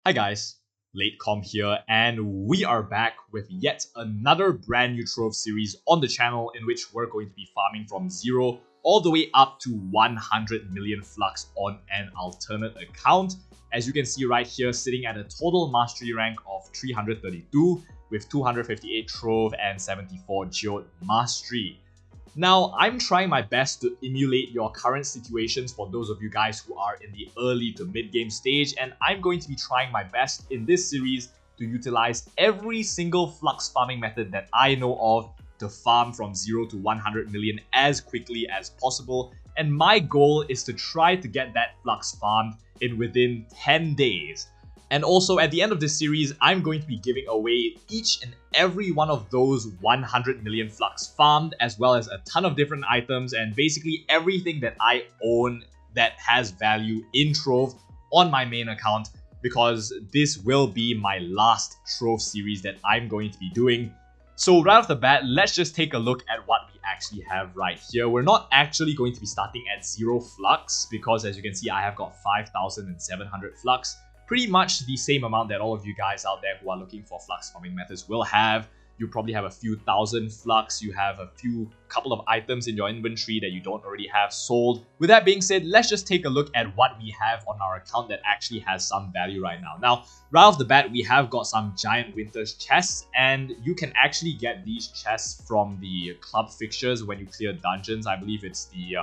Hi guys, LateCom here, and we are back with yet another brand new Trove series on the channel in which we're going to be farming from 0 all the way up to 100 million Flux on an alternate account. As you can see right here, sitting at a total mastery rank of 332 with 258 Trove and 74 Geode mastery. Now, I'm trying my best to emulate your current situations for those of you guys who are in the early to mid-game stage, and I'm going to be trying my best in this series to utilize every single Flux farming method that I know of to farm from 0 to 100 million as quickly as possible. And my goal is to try to get that Flux farmed in within 10 days. And also at the end of this series, I'm going to be giving away each and every one of those 100 million Flux farmed, as well as a ton of different items and basically everything that I own that has value in Trove on my main account, because this will be my last Trove series that I'm going to be doing. So right off the bat, let's just take a look at what we actually have right here. We're not actually going to be starting at 0 Flux because, as you can see, I have got 5,700 Flux. Pretty much the same amount that all of you guys out there who are looking for Flux farming methods will have. You probably have a few thousand Flux, you have a couple of items in your inventory that you don't already have sold. With that being said, let's just take a look at what we have on our account that actually has some value right now. Now, right off the bat, we have got some giant winters chests, and you can actually get these chests from the club fixtures when you clear dungeons. I believe it's the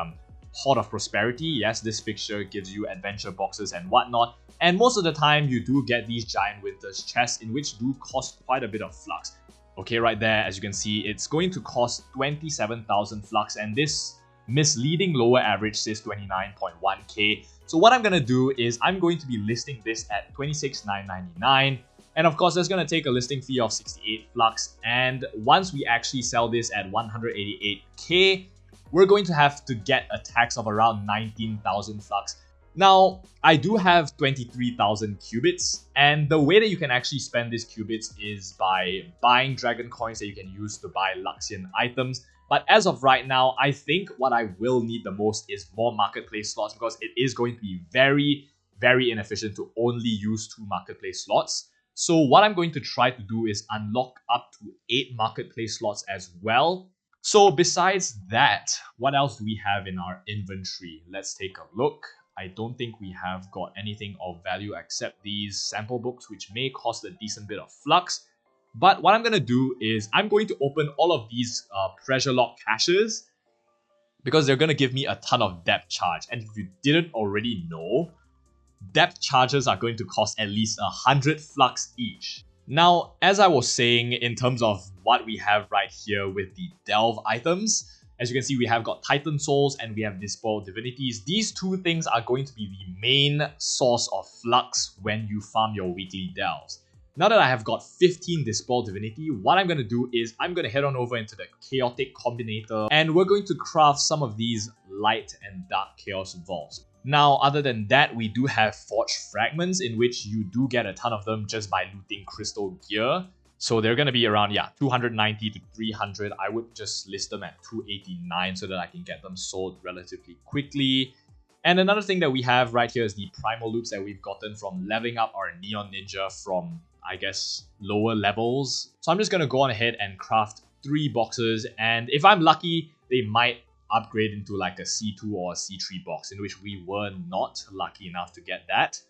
Horde of Prosperity. Yes, this fixture gives you adventure boxes and whatnot. And most of the time, you do get these giant winters chests, in which do cost quite a bit of Flux. Okay, right there, as you can see, it's going to cost 27,000 Flux, and this misleading lower average says 29.1k. So what I'm going to do is I'm going to be listing this at 26,999. And of course, that's going to take a listing fee of 68 Flux. And once we actually sell this at 188k, we're going to have to get a tax of around 19,000 Flux. Now, I do have 23,000 qubits, and the way that you can actually spend these qubits is by buying dragon coins that you can use to buy Luxian items. But as of right now, I think what I will need the most is more marketplace slots, because it is going to be very, very inefficient to only use 2 marketplace slots. So what I'm going to try to do is unlock up to 8 marketplace slots as well. So besides that, what else do we have in our inventory? Let's take a look. I don't think we have got anything of value except these sample books, which may cost a decent bit of Flux. But what I'm going to do is I'm going to open all of these pressure lock caches, because they're going to give me a ton of depth charge. And if you didn't already know, depth charges are going to cost at least 100 Flux each. Now, as I was saying, in terms of what we have right here with the Delve items, as you can see, we have got Titan Souls and we have Despoiled Divinities. These two things are going to be the main source of Flux when you farm your weekly Delves. Now that I have got 15 Despoiled Divinity, what I'm going to do is I'm going to head on over into the Chaotic Combinator, and we're going to craft some of these Light and Dark Chaos Vaults. Now, other than that, we do have Forged Fragments, in which you do get a ton of them just by looting Crystal Gear. So they're going to be around, 290 to 300. I would just list them at 289 so that I can get them sold relatively quickly. And another thing that we have right here is the Primal Loops that we've gotten from leveling up our Neon Ninja from, I guess, lower levels. So I'm just going to go on ahead and craft 3 boxes. And if I'm lucky, they might upgrade into like a C2 or a C3 box, in which we were not lucky enough to get that.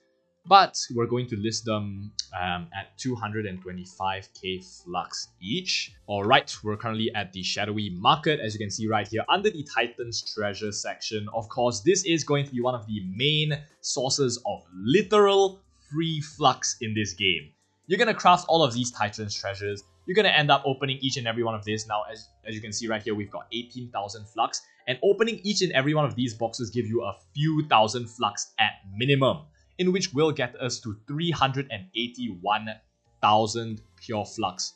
But we're going to list them at 225k Flux each. Alright, we're currently at the Shadowy Market, as you can see right here under the Titan's Treasure section. Of course, this is going to be one of the main sources of literal free Flux in this game. You're going to craft all of these Titan's Treasures. You're going to end up opening each and every one of these. Now, as you can see right here, we've got 18,000 Flux. And opening each and every one of these boxes give you a few thousand Flux at minimum, in which will get us to 381,000 pure Flux.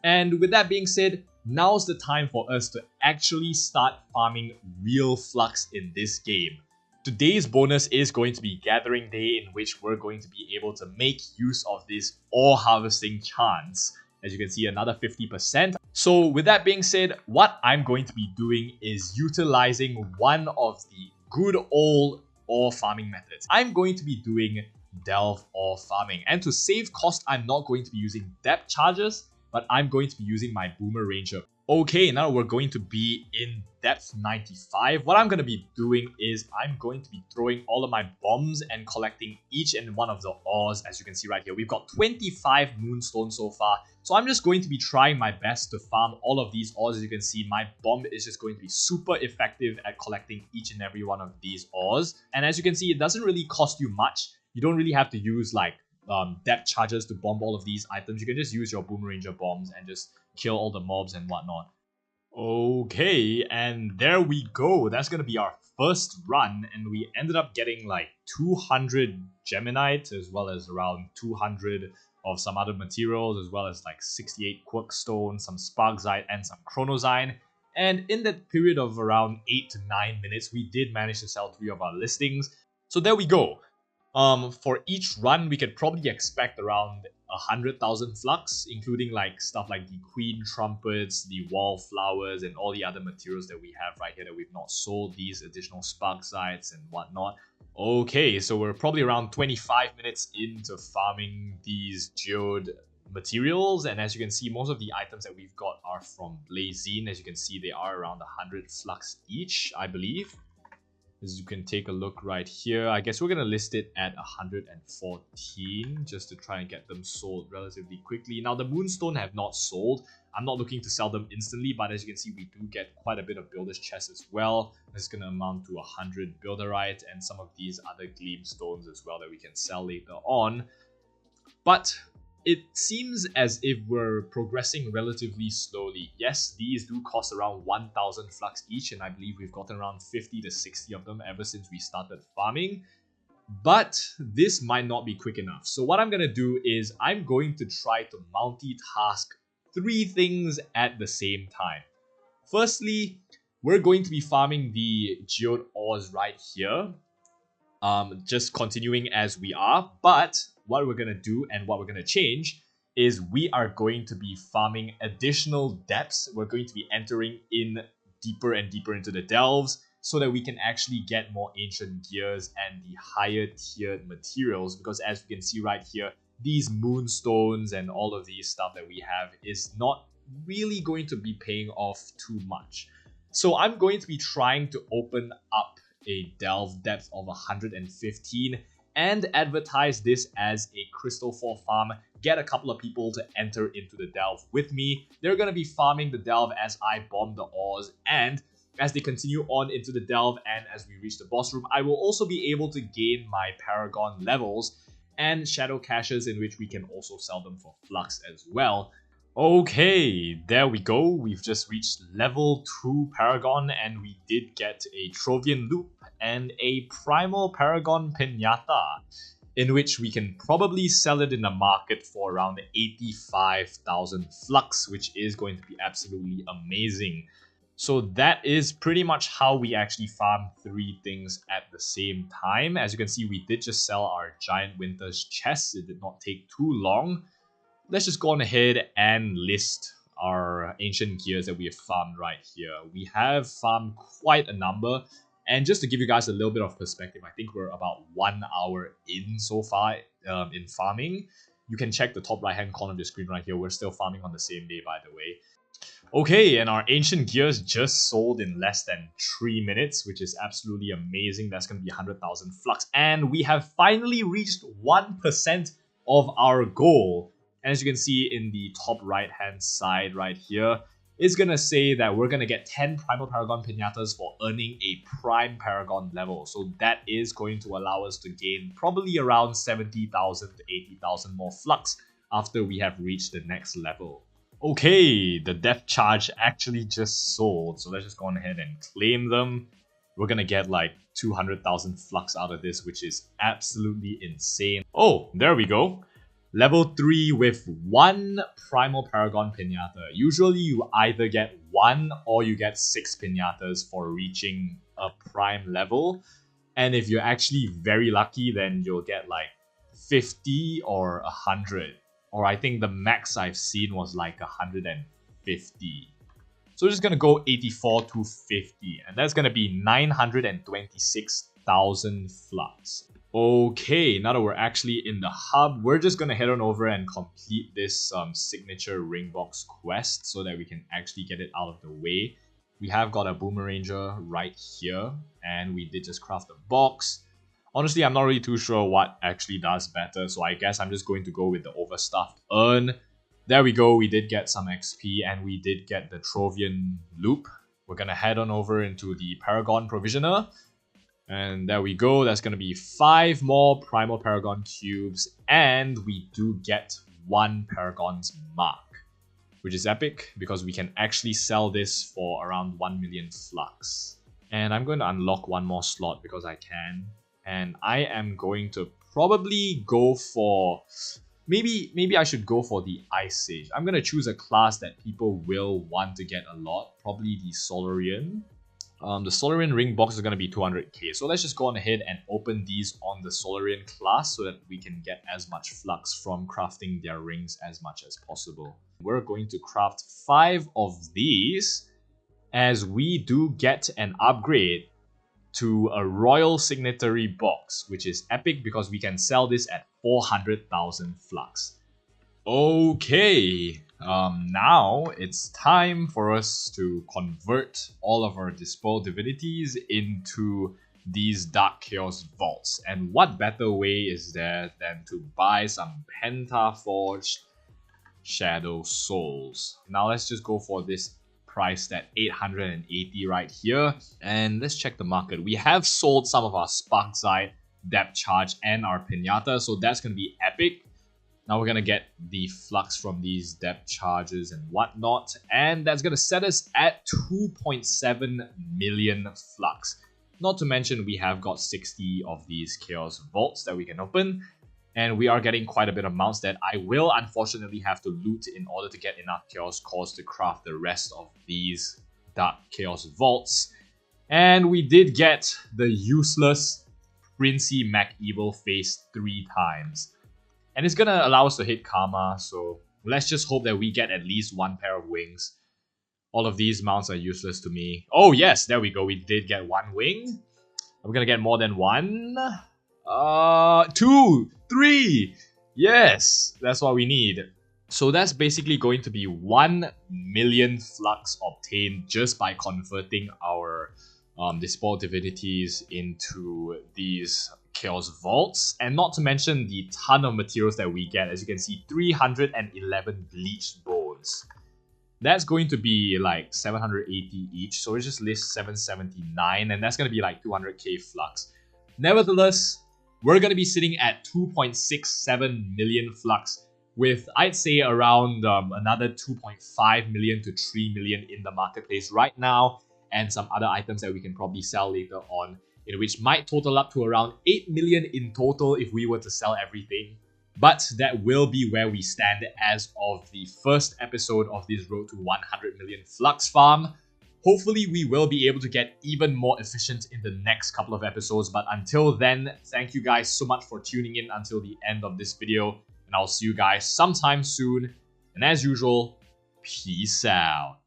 And with that being said, now's the time for us to actually start farming real Flux in this game. Today's bonus is going to be Gathering Day, in which we're going to be able to make use of this ore harvesting chance. As you can see, another 50%. So with that being said, what I'm going to be doing is utilizing one of the good old ore farming methods. I'm going to be doing delve or farming. And to save cost, I'm not going to be using depth charges, but I'm going to be using my Boomer Ranger. Okay, now we're going to be in depth 95. What I'm going to be doing is I'm going to be throwing all of my bombs and collecting each and one of the ores. As you can see right here, we've got 25 moonstones so far. So I'm just going to be trying my best to farm all of these ores. As you can see, my bomb is just going to be super effective at collecting each and every one of these ores. And as you can see, it doesn't really cost you much. You don't really have to use like depth charges to bomb all of these items. You can just use your Boom Ranger bombs and just kill all the mobs and whatnot. Okay, and there we go. That's gonna be our first run, and we ended up getting like 200 Geminite, as well as around 200 of some other materials, as well as like 68 Quirkstone, some Sparkzite, and some Chronozine. And in that period of around 8 to 9 minutes, we did manage to sell 3 of our listings. So there we go. For each run, we could probably expect around 100,000 flux, including like stuff like the queen trumpets, the wallflowers, and all the other materials that we have right here that we've not sold, these additional sparksites and whatnot. Okay, so we're probably around 25 minutes into farming these geode materials, and as you can see, most of the items that we've got are from Blazine. As you can see, they are around 100 flux each, I believe. As you can take a look right here, I guess we're going to list it at 114 just to try and get them sold relatively quickly. Now, the Moonstone have not sold. I'm not looking to sell them instantly, but as you can see, we do get quite a bit of Builder's Chest as well. That's going to amount to 100 Builderite and some of these other Gleam Stones as well that we can sell later on. But it seems as if we're progressing relatively slowly. Yes, these do cost around 1,000 flux each, and I believe we've gotten around 50 to 60 of them ever since we started farming. But this might not be quick enough. So what I'm going to do is I'm going to try to multitask 3 things at the same time. Firstly, we're going to be farming the geode ores right here. Just continuing as we are, but what we're going to do and what we're going to change is we are going to be farming additional depths. We're going to be entering in deeper and deeper into the delves so that we can actually get more ancient gears and the higher tiered materials, because as you can see right here, these moonstones and all of these stuff that we have is not really going to be paying off too much. So I'm going to be trying to open up a delve depth of 115 and advertise this as a Crystal 4 farm. Get a couple of people to enter into the delve with me. They're going to be farming the delve as I bomb the ores, and as they continue on into the delve and as we reach the boss room, I will also be able to gain my Paragon levels and Shadow Caches, in which we can also sell them for Flux as well. Okay, there we go. We've just reached level 2 Paragon, and we did get a Trovian Loop and a Primal Paragon Pinata, in which we can probably sell it in the market for around 85,000 Flux, which is going to be absolutely amazing. So that is pretty much how we actually farm 3 things at the same time. As you can see, we did just sell our Giant Winter's chest. It did not take too long. Let's just go on ahead and list our ancient gears that we have farmed right here. We have farmed quite a number, and just to give you guys a little bit of perspective, I think we're about 1 hour in so far in farming. You can check the top right hand corner of the screen right here. We're still farming on the same day, by the way. Okay, and our ancient gears just sold in less than 3 minutes, which is absolutely amazing. That's going to be 100,000 flux, and we have finally reached 1% of our goal. And as you can see in the top right hand side right here, it's going to say that we're going to get 10 Primal Paragon Pinatas for earning a Prime Paragon level. So that is going to allow us to gain probably around 70,000 to 80,000 more Flux after we have reached the next level. Okay, the depth charge actually just sold. So let's just go on ahead and claim them. We're going to get like 200,000 Flux out of this, which is absolutely insane. Oh, there we go. Level 3 with 1 Primal Paragon Pinata. Usually you either get 1 or you get 6 Pinatas for reaching a Prime level. And if you're actually very lucky, then you'll get like 50 or 100. Or I think the max I've seen was like 150. So we're just going to go 84 to 50. And that's going to be 926,000 Flux. Okay, now that we're actually in the hub, we're just gonna head on over and complete this signature ring box quest so that we can actually get it out of the way. We have got a boomeranger right here, and we did just craft a box. Honestly, I'm not really too sure what actually does better, so I guess I'm just going to go with the overstuffed urn. There we go, we did get some XP, and we did get the Trovian loop. We're gonna head on over into the Paragon Provisioner. And there we go, that's going to be 5 more Primal Paragon cubes, and we do get 1 Paragon's Mark, which is epic because we can actually sell this for around 1 million Flux. And I'm going to unlock 1 more slot because I can, and I am going to probably go for... Maybe I should go for the Ice Sage. I'm going to choose a class that people will want to get a lot, probably the Solarian. The Solarian ring box is going to be 200k, so let's just go on ahead and open these on the Solarian class so that we can get as much flux from crafting their rings as much as possible. We're going to craft 5 of these as we do get an upgrade to a Royal Signatory box, which is epic because we can sell this at 400,000 flux. Okay, now it's time for us to convert all of our Dispel Divinities into these Dark Chaos Vaults. And what better way is there than to buy some Pentaforged Shadow Souls. Now let's just go for this priced at 880 right here. And let's check the market. We have sold some of our Sparkside, Depth Charge, and our Pinata, so that's going to be epic. Now we're going to get the flux from these depth charges and whatnot. And that's going to set us at 2.7 million flux. Not to mention we have got 60 of these Chaos Vaults that we can open. And we are getting quite a bit of mounts that I will unfortunately have to loot in order to get enough Chaos Cores to craft the rest of these Dark Chaos Vaults. And we did get the useless Princey Mac Evil face 3 times. And it's gonna allow us to hit Karma, so let's just hope that we get at least 1 pair of wings. All of these mounts are useless to me. Oh yes, there we go, we did get 1 wing. Are we gonna get more than 1? 2, 3! Yes, that's what we need. So that's basically going to be 1 million flux obtained just by converting our Dispel Divinities into these Chaos Vaults, and not to mention the ton of materials that we get. As you can see, 311 bleached bones. That's going to be like 780 each, so we just list 779, and that's going to be like 200k flux. Nevertheless, we're going to be sitting at 2.67 million flux, with I'd say around another 2.5 million to 3 million in the marketplace right now, and some other items that we can probably sell later on, which might total up to around 8 million in total if we were to sell everything. But that will be where we stand as of the first episode of this Road to 100 Million Flux farm. Hopefully we will be able to get even more efficient in the next couple of episodes, but until then, thank you guys so much for tuning in until the end of this video, and I'll see you guys sometime soon, and as usual, peace out.